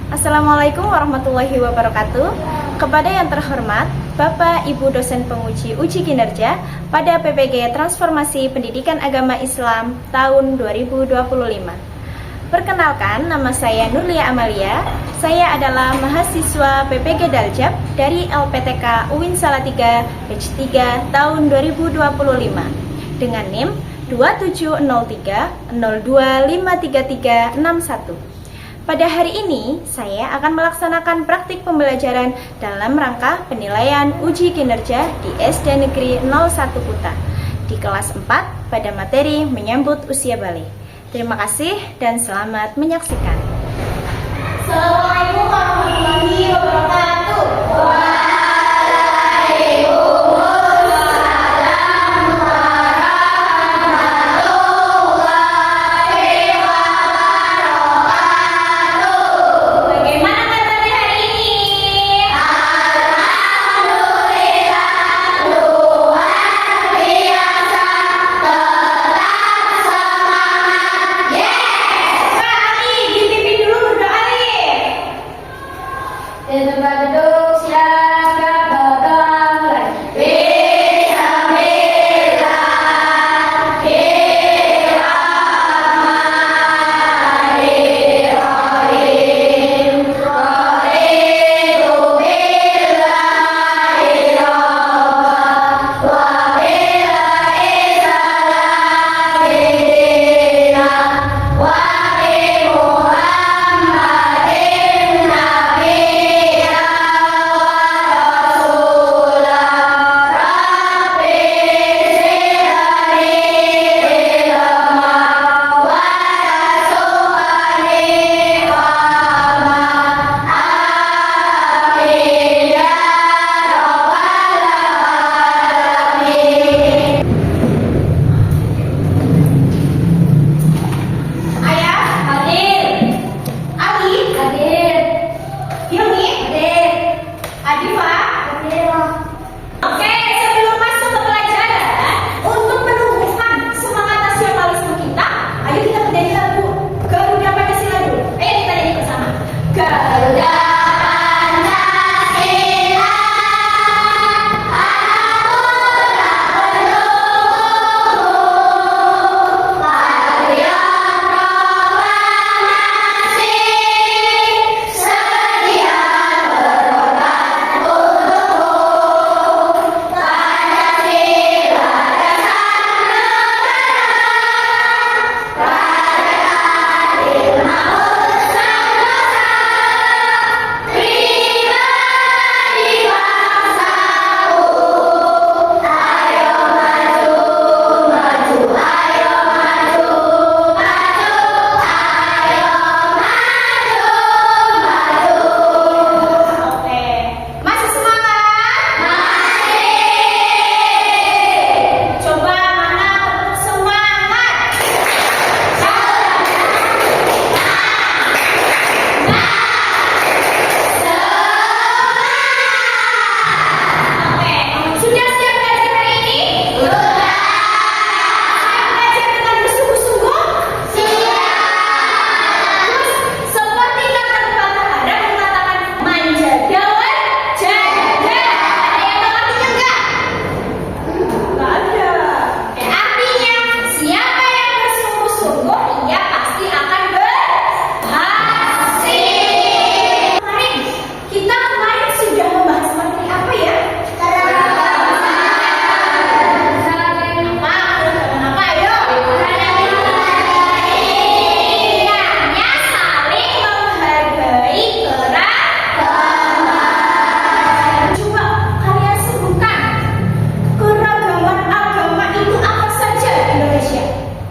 Assalamualaikum warahmatullahi wabarakatuh. Kepada yang terhormat Bapak Ibu dosen penguji uji kinerja pada PPG Transformasi Pendidikan Agama Islam tahun 2025. Perkenalkan, nama saya Nurlia Amalia. Saya adalah mahasiswa PPG Daljab dari LPTK UIN Salatiga batch 3 tahun 2025 dengan NIM 2703025331. Pada hari ini, saya akan melaksanakan praktik pembelajaran dalam rangka penilaian uji kinerja di SD Negeri 01 Kuta di kelas 4 pada materi menyambut usia balik. Terima kasih dan selamat menyaksikan. Assalamualaikum warahmatullahi wabarakatuh.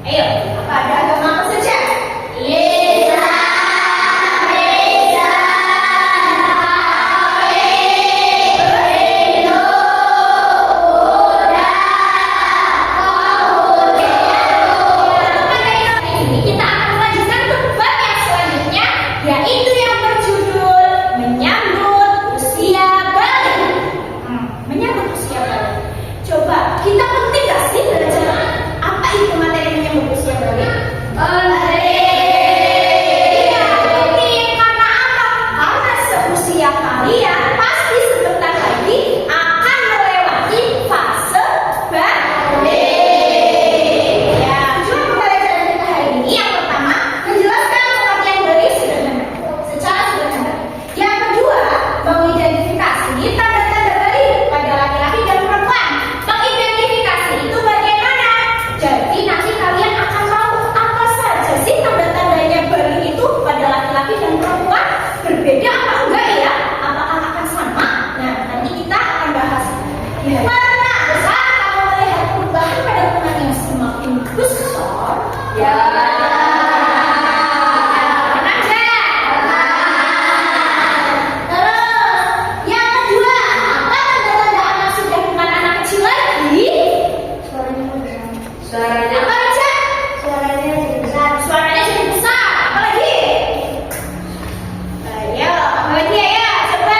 Ayo, apa ada agama Tenang ya. Terus yang kedua, apa tanda-tanda anak sudah bukan anak kecil lagi? Suaranya apa aja? Suaranya jadi besar. Suaranya jadi besar. Apa lagi? Ayo, apa lagi ya? Coba.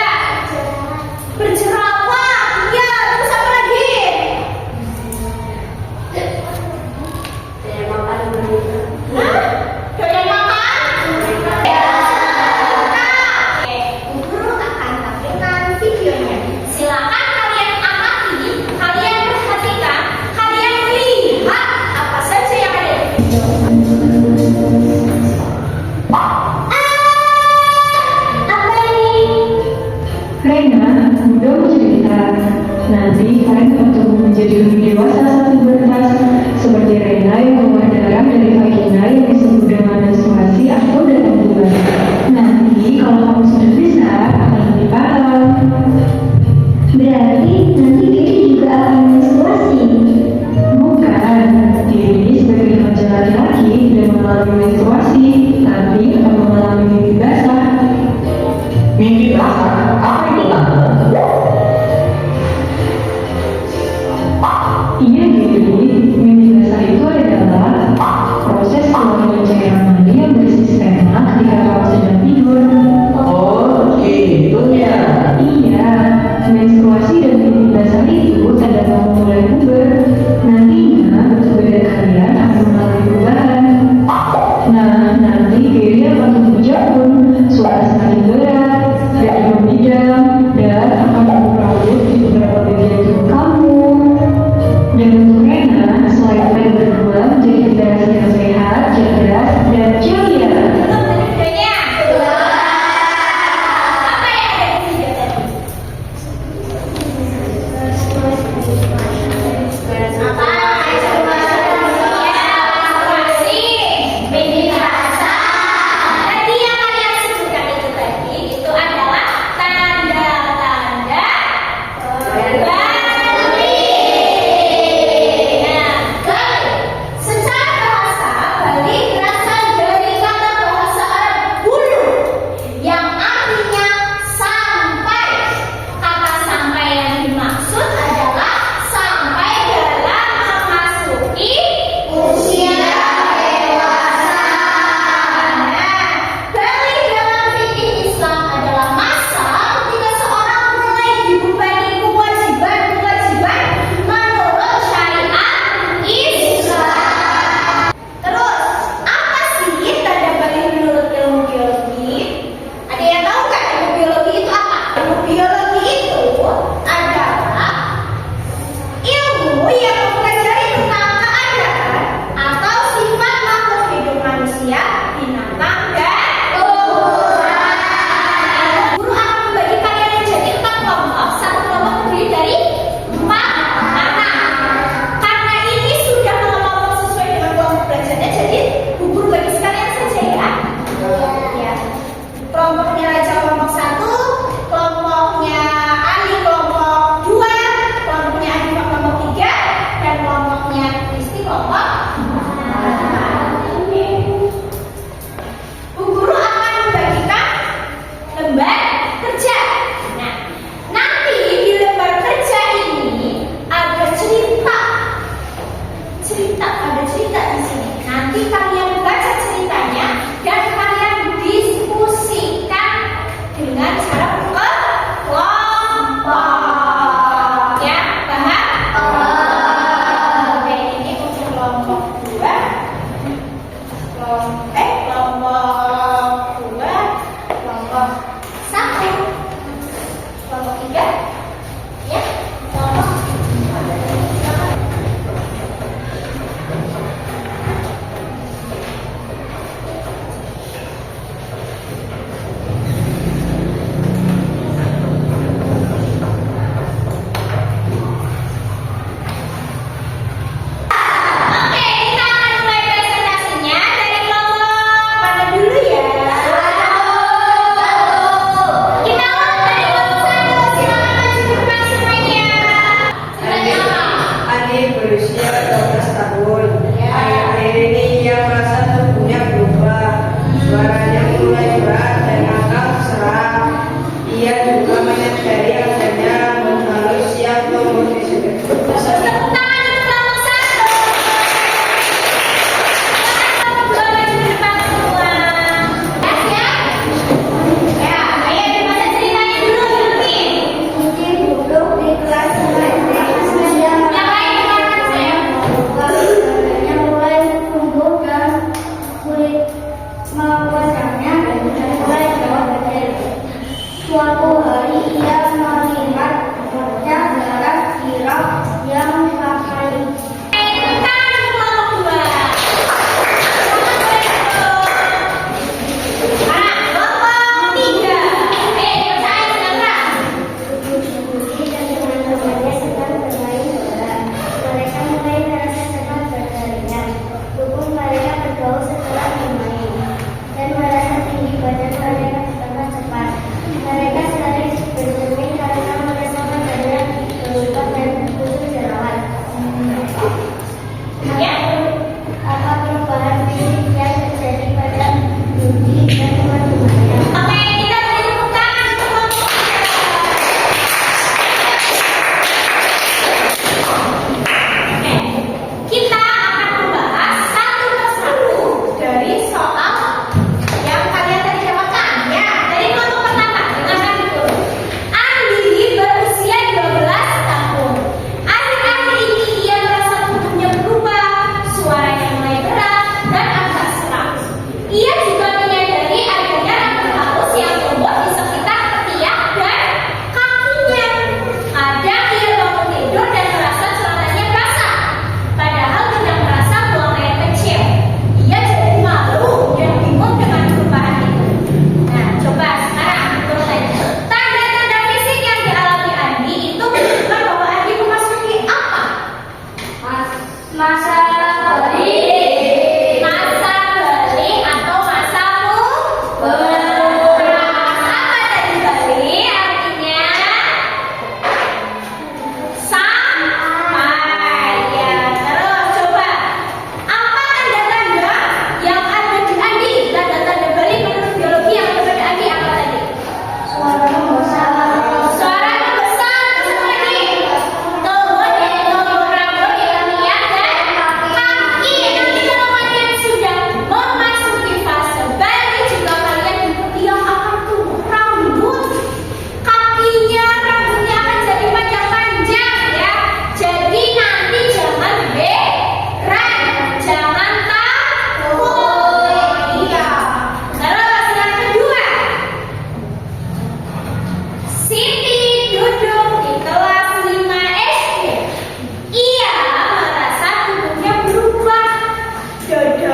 Berjerawat. Iya, terus apa lagi? Hah? Doyan makan? Ya. Oke, Bu Guru akan tampilkan videonya. Silakan kalian amati, kalian perhatikan, kalian lihat apa saja yang ada di video. Apa ini? Rena, udah mau cerita. Nanti kalian akan tumbuh menjadi lebih dewasa saat pubertas, seperti Rena yang keluar darah dari vagina yang disebut dengan menstruasi atau darah bulan. Nanti kalau kamu sudah besar akan lebih paham. Berarti nanti Diri juga akan menstruasi. Bukan, diri sebagai remaja laki-laki tidak mengalami menstruasi, tapi akan mengalami mimpi basah. Mimpi basah? Apa itu tante? Iya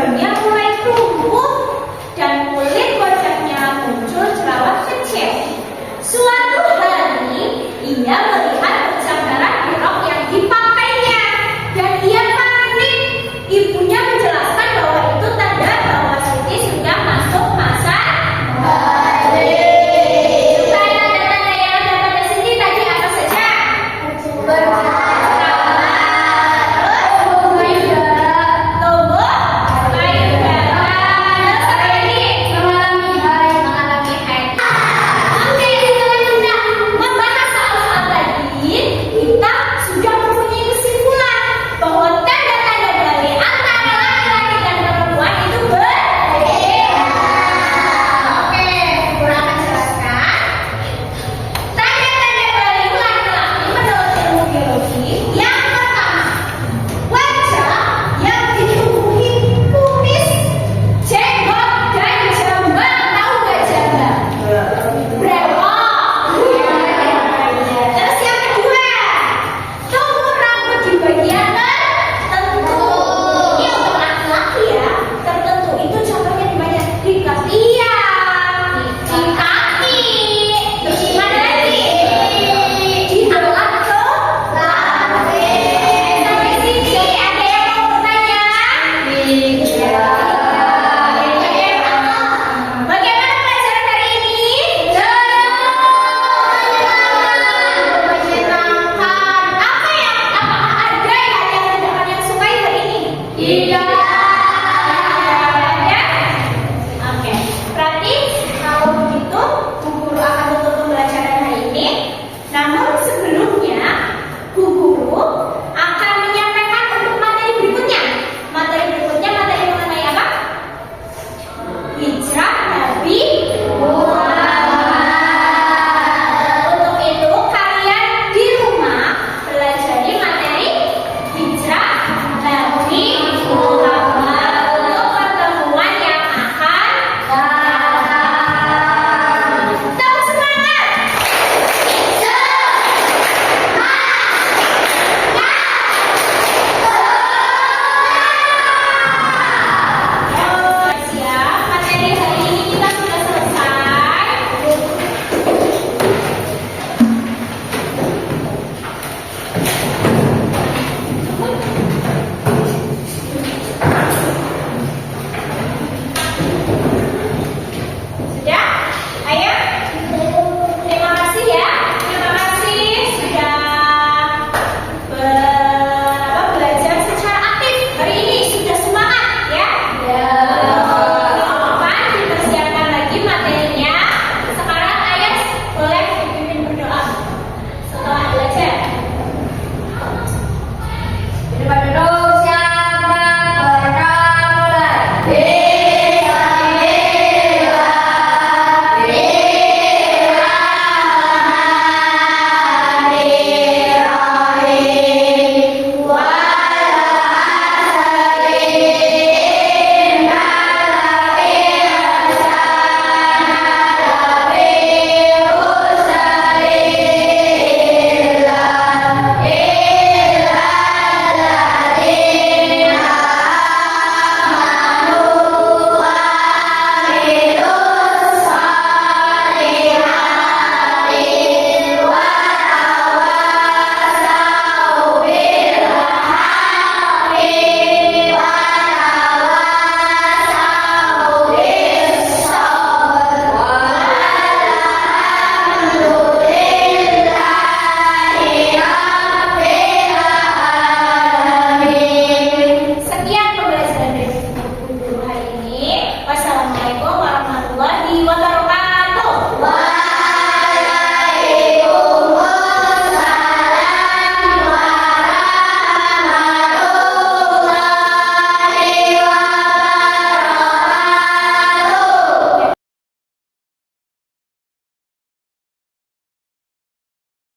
banyak